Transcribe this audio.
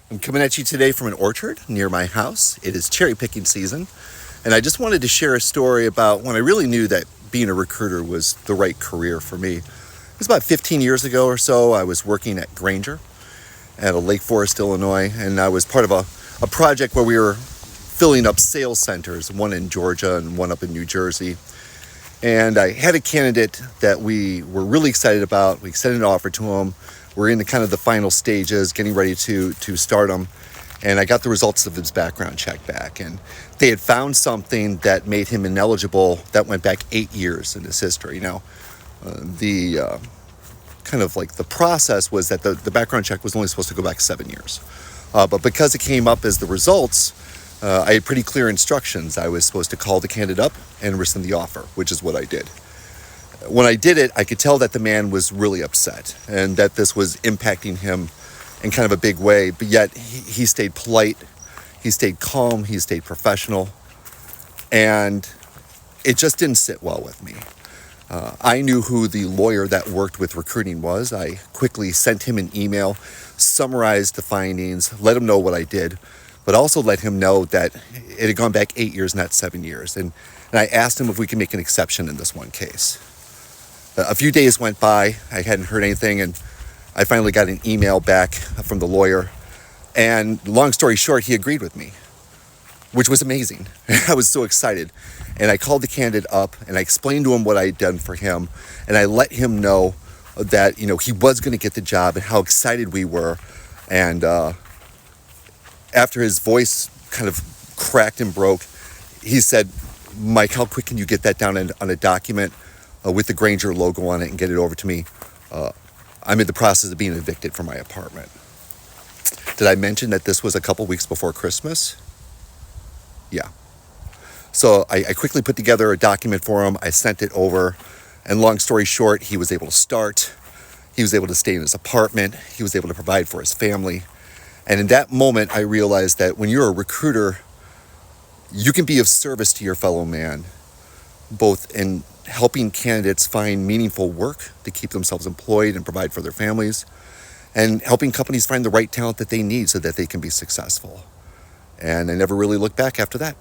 I'm coming at you today from an orchard near my house. It is cherry picking season, and I just wanted to share a story about when I really knew that being a recruiter was the right career for me. It was about 15 years ago or so. I was working at Grainger at Lake Forest, Illinois, and I was part of a project where we were filling up sales centers, one in Georgia and one up in New Jersey. And I had a candidate that we were really excited about. We extended an offer to him. We're in the kind of the final stages, getting ready to start him. And I got the results of his background check back. And they had found something that made him ineligible that went back 8 years in his history. Now, the kind of like the process was that the background check was only supposed to go back 7 years. But because it came up as the results, I had pretty clear instructions. I was supposed to call the candidate up and rescind the offer, which is what I did. When I did it, I could tell that the man was really upset and that this was impacting him in kind of a big way, but yet he stayed polite, he stayed calm, he stayed professional, and it just didn't sit well with me. I knew who the lawyer that worked with recruiting was. I quickly sent him an email, summarized the findings, let him know what I did, but also let him know that it had gone back 8 years, not 7 years. And I asked him if we could make an exception in this one case. A few days went by, I hadn't heard anything, and I finally got an email back from the lawyer. And long story short, he agreed with me, which was amazing. I was so excited. And I called the candidate up and I explained to him what I had done for him. And I let him know that, he was going to get the job and how excited we were. And after his voice kind of cracked and broke, he said, "Mike, how quick can you get that down on a document with the Grainger logo on it and get it over to me? I'm in the process of being evicted from my apartment." Did I mention that this was a couple weeks before Christmas? Yeah. So I quickly put together a document for him. I sent it over. And long story short, he was able to start. He was able to stay in his apartment. He was able to provide for his family. And in that moment, I realized that when you're a recruiter, you can be of service to your fellow man, both in helping candidates find meaningful work to keep themselves employed and provide for their families, and helping companies find the right talent that they need so that they can be successful. And I never really looked back after that.